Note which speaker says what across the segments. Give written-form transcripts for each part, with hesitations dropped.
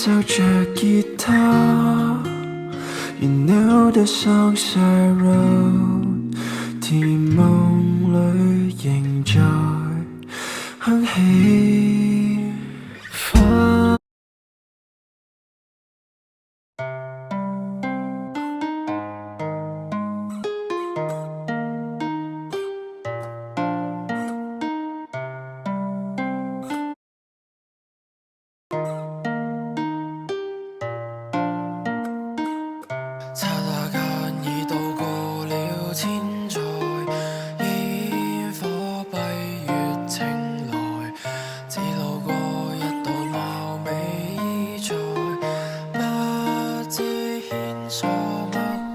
Speaker 1: 奏着吉他燃料的喪逝 road， 甜夢裏仍在哼起花。
Speaker 2: 剎那間已渡過了千載，煙火蔽月情來，只路過一道貌美衣載，不知牽鎖脈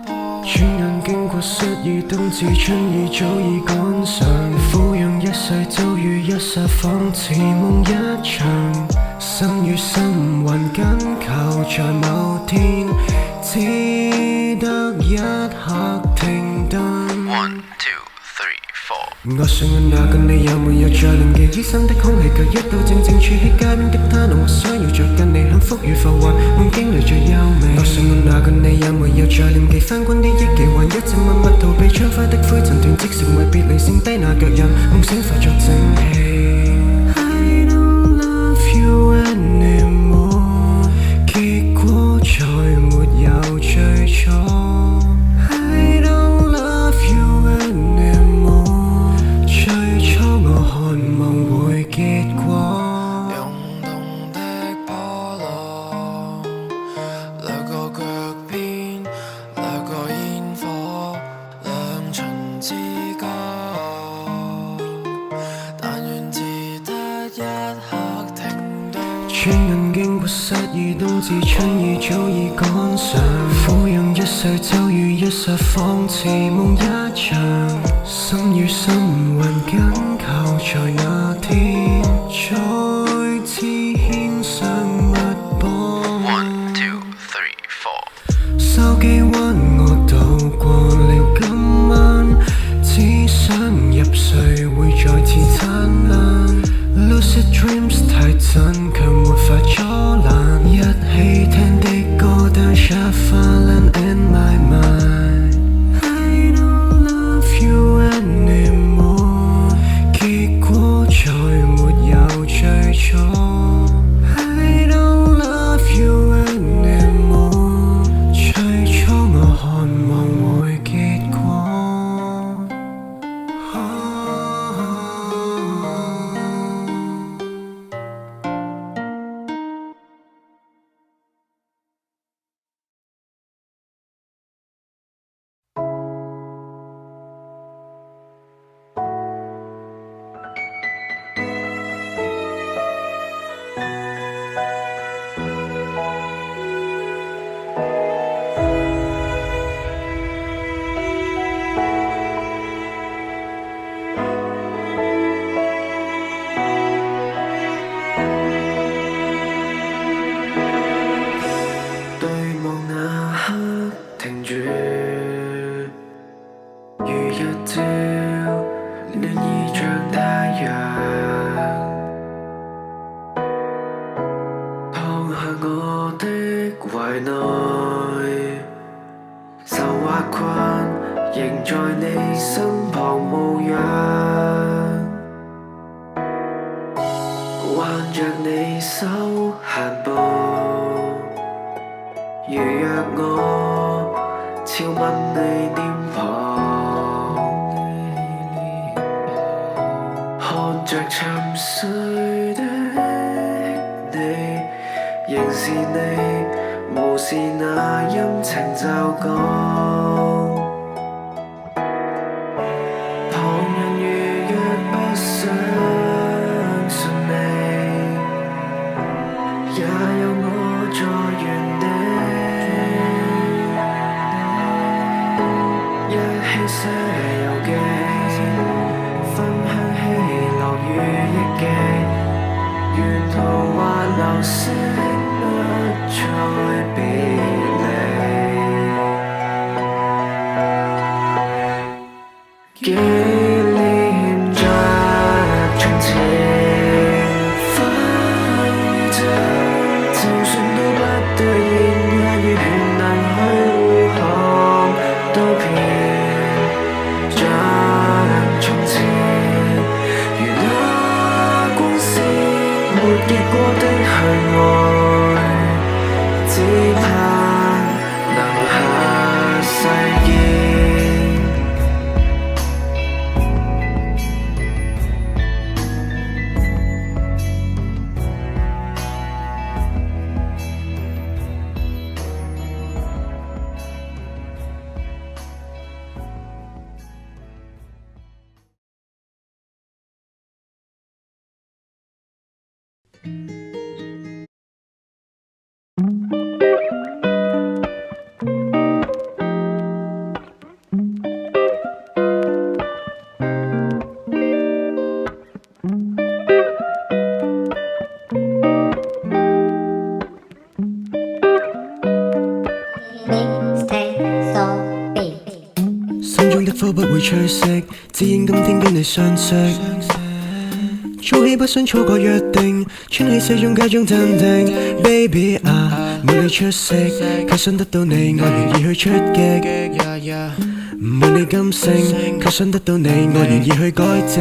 Speaker 2: 搏。
Speaker 1: 轉眼經過失意冬至，春意早已趕上，撫養一世遭遇一剎，仿似夢一場。心與心還緊扣在某天，只得一刻停頓。
Speaker 2: One, two, three, four。
Speaker 1: 我想問那個你有沒有再臨記，醫生的空氣卻一度靜靜處於街邊的他，我想要着跟你幸福與浮雲，夢境裏最優美。我想問那個你有沒有再念記，翻滾啲憶記，還一直默默逃避暢快的灰塵團積，成為別離剩低那腳印，夢醒化作正氣。I don't love you anymore， 結果再沒有最初。I don't love you anymore， 最初我渴望會結果。
Speaker 2: 湧動的波浪，掠過腳邊，掠過煙火，兩唇之間，但願只得一刻停頓。
Speaker 1: 轉眼經過失意冬至，春意早已趕上，撫養一世遭遇一剎，仿似夢一場。心與心還緊扣在那天，再次牽上脈搏。
Speaker 2: One, two, three, four。
Speaker 1: 手機溫我度過了今晚，只想入睡會再次燦爛。Lucid dreams 太真，卻沒法阻攔。一起聽的歌單 shuffling in my mind。I don't love you anymore， 結果再沒有最初。I don't love you anymore， 最初我渴望會結果。對望那刻停住，如日照，暖意像太陽，躺向我的懷內，受或困，仍在你身旁無恙，挽着你手行步。如若我悄吻你臉龐，看着沉睡的你，仍是你，無視那陰晴驟降。旁人如若不相信你，也有我在原地。一起寫遊記，分享喜樂與憶記，沿途或流星不再別離。紀念着從前，反正就算到的向外，只怕能下世見。心中的火不會吹熄，只應今天跟你相識。早起不想錯過約定，穿起西裝假裝鎮定 ，baby 啊，冇你出色，卻想得到你，我願意去出擊。唔為你甘聲，卻想得到你，我願意去改正。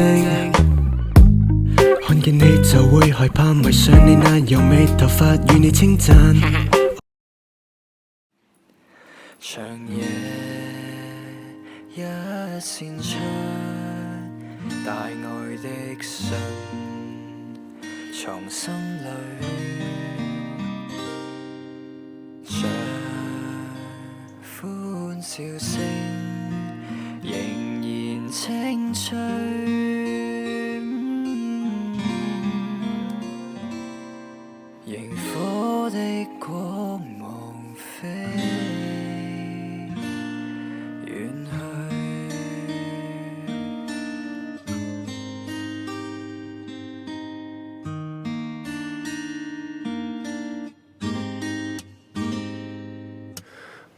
Speaker 1: 看見你就會害怕，迷上你那柔美頭髮，與你稱讚。
Speaker 2: 長夜一扇窗，大愛的信藏心裏，像歡笑聲仍然清脆，螢火的光芒飛遠去。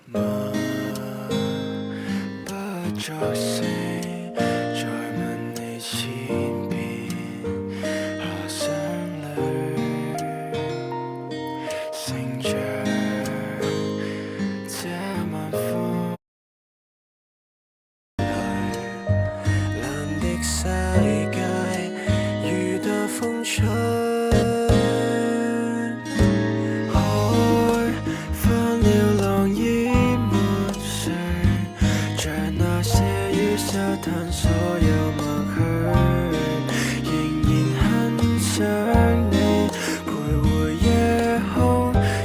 Speaker 2: 不作聲，再問你千遍，遐想裏乘着這晚風來，藍的世界遇到風吹，海翻了浪已沒誰，像那些於沙灘所有默許，仍然很想你徘徊夜空，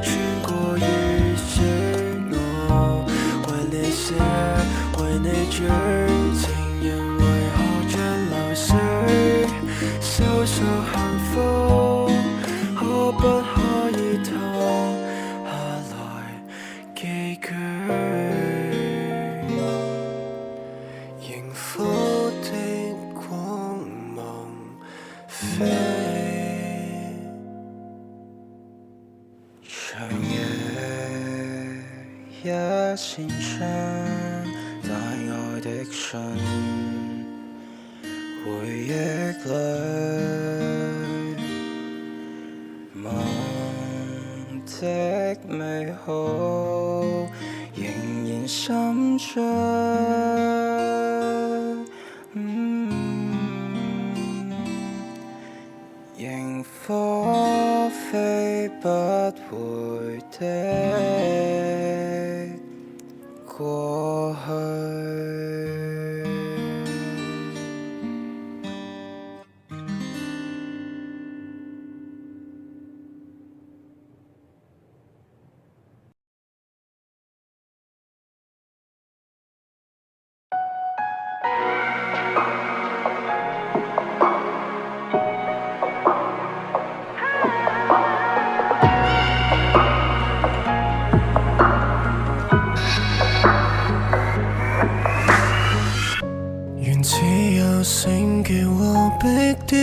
Speaker 2: 穿過雨水，我為你寫，為你追，情人為何像流水，搜索幸福，可不可以停下來寄居？螢火的光芒飛，長夜一扇窗，大愛的信，回憶裏夢的美好仍然深醉。螢火飛不回的過去。
Speaker 1: 原只有繩結和壁雕，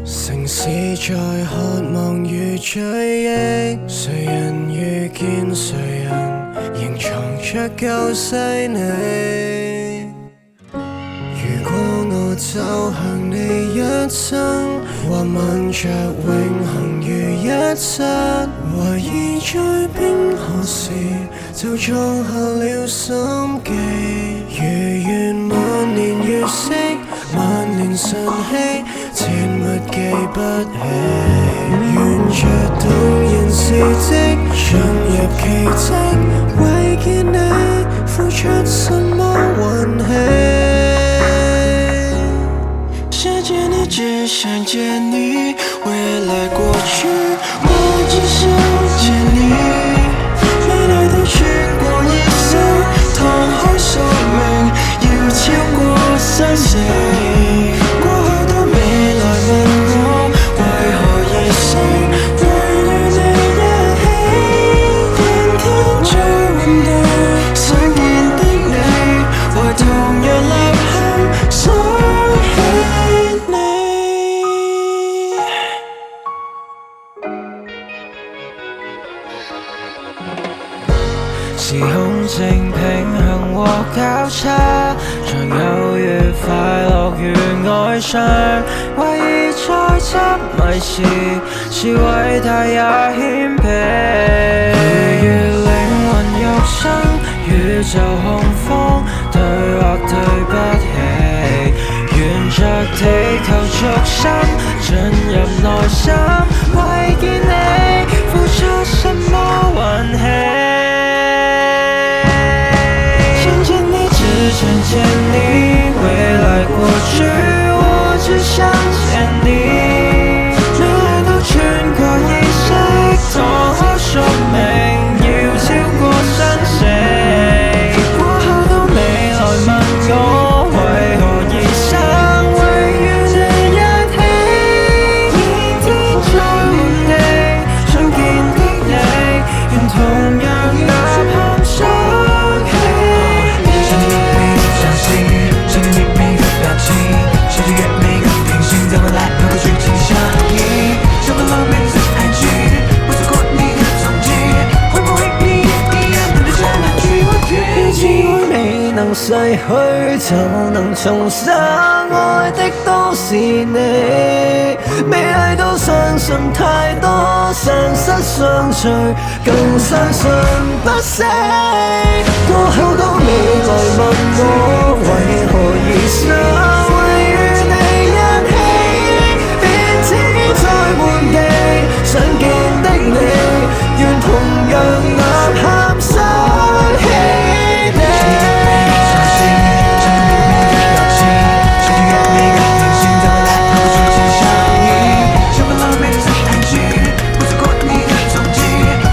Speaker 1: 城市在渴望與追憶，誰人遇見誰人，仍藏着舊細膩。如果我走向你一生，或吻着永恆如一剎，懷疑在冰河時就種下了心機，如願萬年月色，萬年晨曦，前沒記不起，沿着動人事蹟進入奇蹟，為見你付出什麼運氣。想見你，只想見你，未來過去，我只想見你。未來都穿過一生，同好宿命，要超過生死。過後都未來問我，為何一生會與你一起？天天在原地，想見的你，為同樣吶喊想起你。時空正平衡和交叉，像有愉快樂與哀傷，懷疑再執迷時，是偉大也謙卑。如靈魂肉身，宇宙洪荒，對或對不起，沿着地球軸心，進入內心，為見你付出什麼運氣。想見你，未來過去，我只想見你。未來都穿過一世，多可宿命，要超過生死。過後都未來問我，為何一生會與你一起？天天在原地，想見的你，願同樣吶喊想起。想見你每個表情，想取悅每個平行，在未來能夠劇情相依，想不浪漫在愛情，不錯過你的蹤跡，會不會你也一樣等着那句我願意？未能逝去，就能重生，愛的都是你，美麗到相信太多，相失相隨，更相信不死。過後都未來問我，為何而生會與你一起？便知在原地，想見的你，願同樣吶喊想起你。想取悅每個平行，在未來能夠劇情相依，想不浪漫在愛情，不錯過你的蹤跡，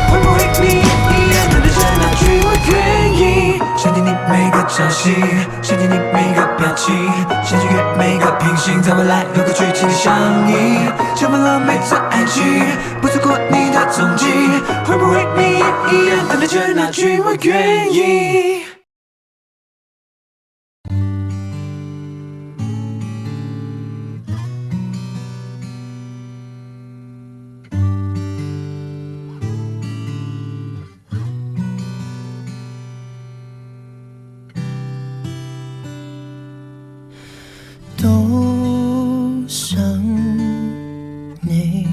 Speaker 1: 會不會你也一樣等着那句我願意？想見你每個朝夕，想見你每個表情，想取悅每個平行，在未來能夠劇情相依，想不浪漫在愛情，不錯過你的蹤跡，會不會你也一樣等着那句我願意？都想你，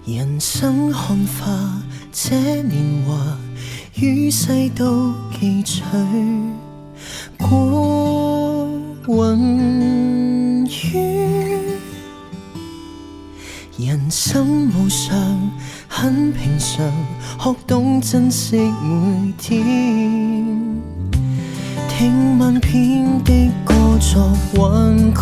Speaker 1: 人生看化，這年華與世都記取，過雲雨，人生無常，很平常，學懂珍惜每天。聽萬遍的歌作挽曲，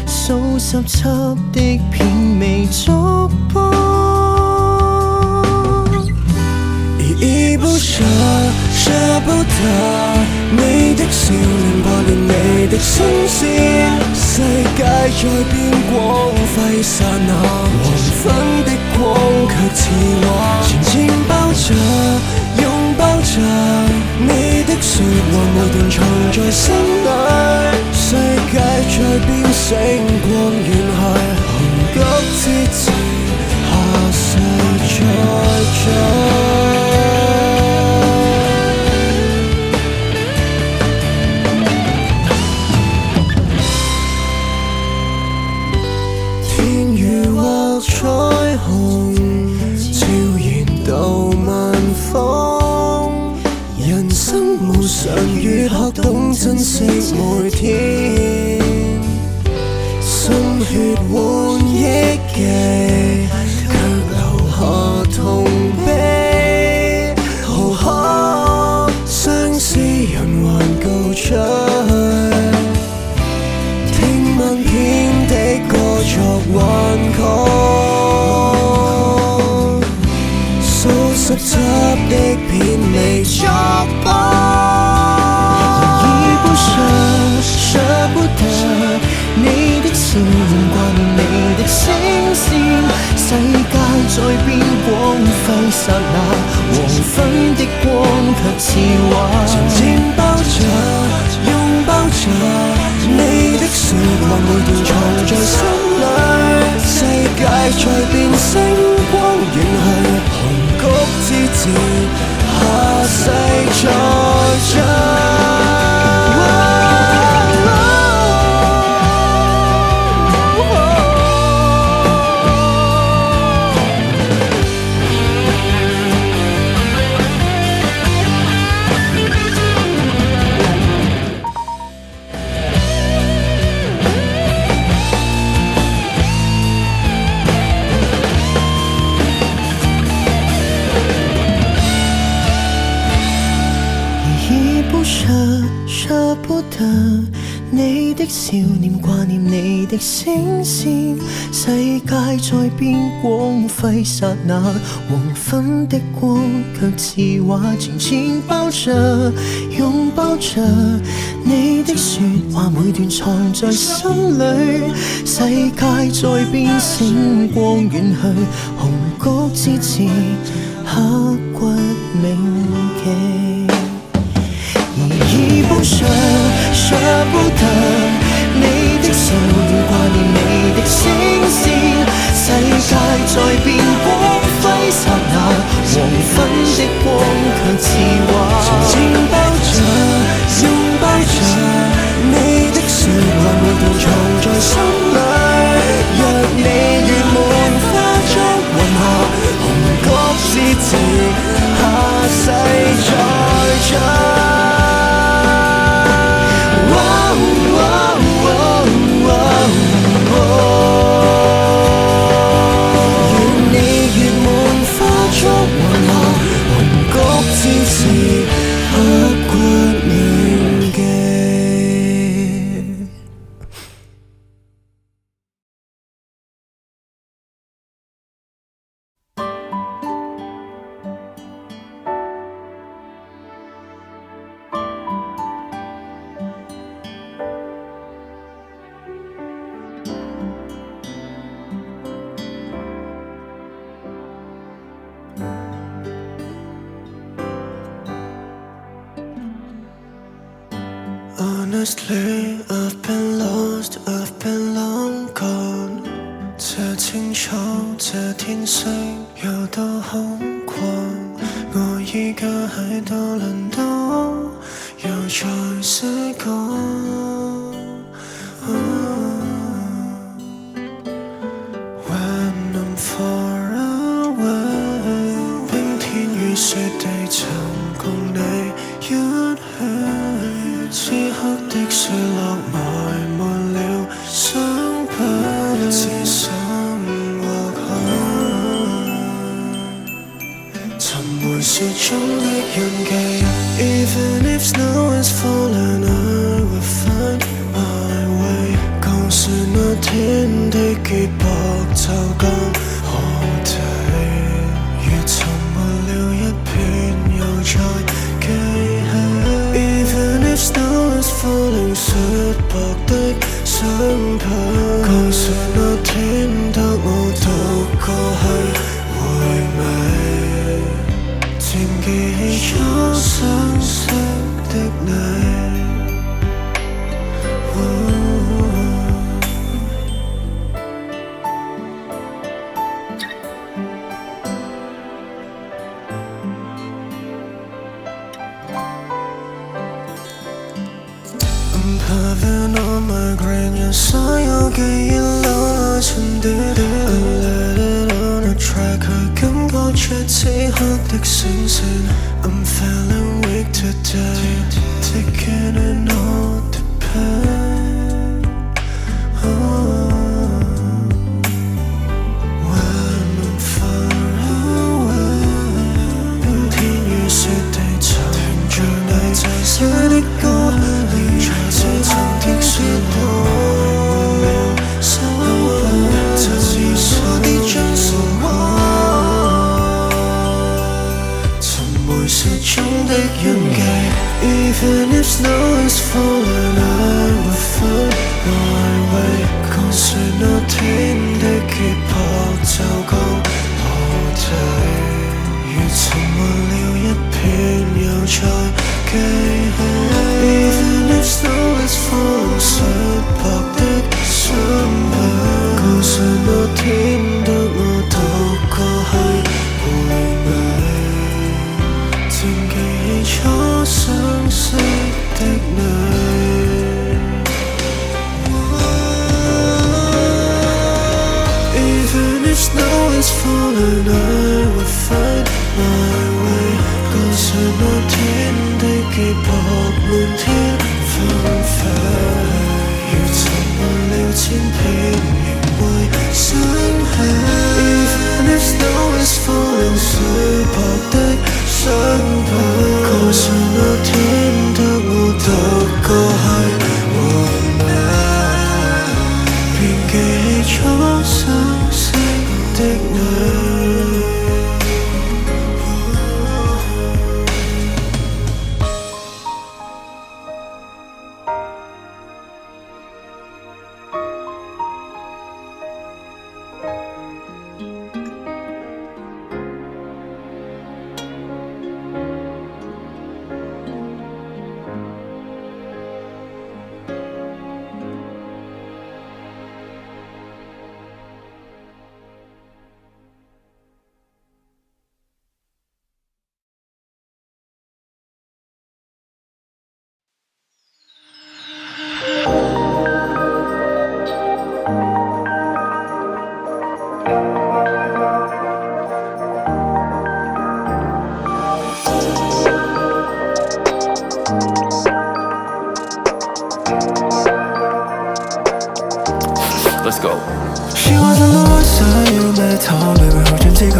Speaker 1: 數十輯的片尾觸播，依依不捨，捨不得你的笑臉，破亂你的心思，世界在變光輝剎那，黃昏的光卻似畫，前前包着擁抱着你的說話，每段藏在心裏，世界在變成光源下，紅橘之前下世再聚。天如畫彩虹，悄然到晚風，人生無常，如學珍惜每天，心血換憶記，卻留下痛悲。浩瀚相思人還告吹，聽萬遍的歌作挽曲，數十輯的片尾作譜。捨不得你的笑臉，掛念你的聲線，世界在變光輝剎那，黃昏的光卻似畫，靜靜抱着擁抱着你的説話，每段藏在心裏，世界在變星光遠去，紅谷之字下世再唱。捨不得你的笑臉，掛念你的聲線，世界在變光輝剎那，黃昏的光卻似畫，前前抱着擁抱着你的説話，每段藏在心裏，世界在變星光遠去，紅谷之字刻骨銘記。依依不捨，捨不得你的笑臉，掛念你的聲線，世界在變光輝剎那，黃昏的光卻似畫，靜靜抱着擁抱着你的説話，每段藏在心裏，若你願滿花燭雲下，紅谷之字下世再唱。Honestly, I've been lost, I've been long gone。這青草，這天色又到空曠，我依家喺度輪到，又在西港。When I'm far away， 冰天雨雪地曾共你一起，此刻的水落埋沒了傷疤，只想或許尋回雪中的印記。Even if snow is falling, I will find my way。告訴那天的結縛就剛好地，如沉沒了一片又再記起。Even if snow is falling， 雪白的相片，告訴那天得我獨個去回味，靜記起初相識的你。Having on my brain， 所有記憶留沉甸甸 I let it on a track， 去感覺出此刻的聲線。I'm feeling weak today， taking it all 的印記。Even if snow is falling, I will find my way。講述那天的結魄就講我哋，如沉默了一片又再記起。Even if snow is falling，雪白的傷疤，講述那天得我獨個去回味，靜記起初相識的你。Even if snow is falling, I will find my way。告訴那天的結魄滿天紛飛，如沉默了千遍仍會想起。Even if snow is falling，雪白的傷疤，告訴那天得我獨個去回味，便記起初相識的你。
Speaker 2: Let's go。
Speaker 1: 希望在路上有美好每位後進之歌，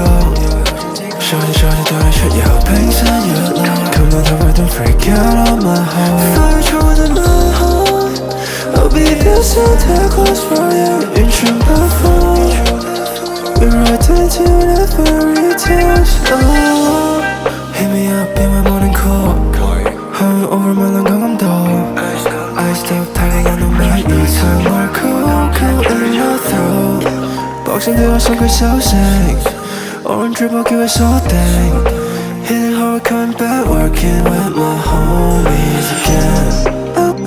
Speaker 1: 少年少年對你出遊冰山月亮 Come on over don't freak out on my heart Fire toward the night I'll be there Santa Claus for you 完全不放 We ride into the fairy tales oh, Hit me up in my morning call Hung over my lungs感到 Iced up 太陽都未已曾玩 Cold in my throat 搏聲對我送佢手勢 Orange dribble 叫佢鎖定 Hitting hard coming back Working with my homies again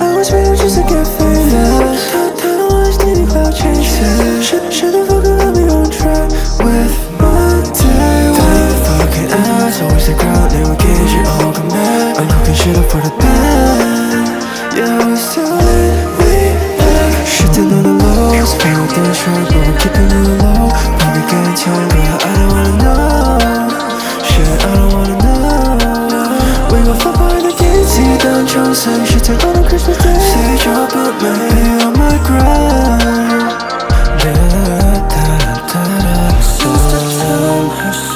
Speaker 1: I was ready just to get famous Don't always need cloud chasing Should've fucking let me on track With my day one fucking ass Always the ground 내 위기지 all come back I'm cooking shit up for the band Yeah we still Shooting on the lows Feel the short but we're keeping it low Probably getting younger I don't wanna know Shit I don't wanna know We gon' fuck behind the DC 단 정상 Shooting on a Christmas day Say job but me on my grind Since the time 还算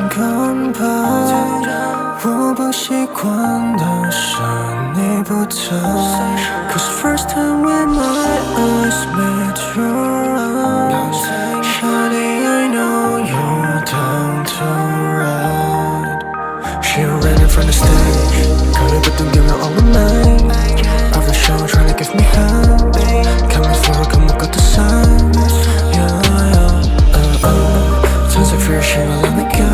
Speaker 1: 刚吧我不习惯的是你不在 Cause first time when my eyes met your eyes Shawty I know you're down to ride She ran in from the stage Girl but don't give her all of mine Off the show trying to give me hand Coming for come look at the signs Yeah Sounds like fear she will let me go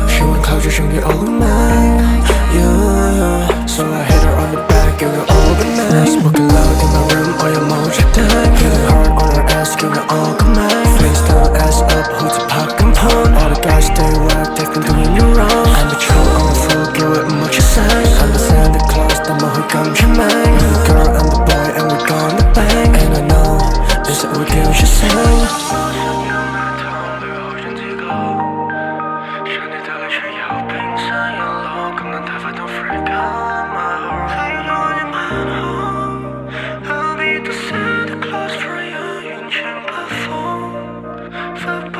Speaker 1: She want cloud just get all of mine Yeah So I hit her on the back give her all the night Smoking loud in my room all your motion time Hitting hard on her ass give her all command Face down ass up who's a pop and pun All the guys stay whack they've been doing you wrong I'm the troll on the floor give it much a sign I'm the Santa Claus the mohawk come to mine The girl and the boy and we're gonna bang And I know this is what you should say I'll be the Santa Claus for you 完全不放，發白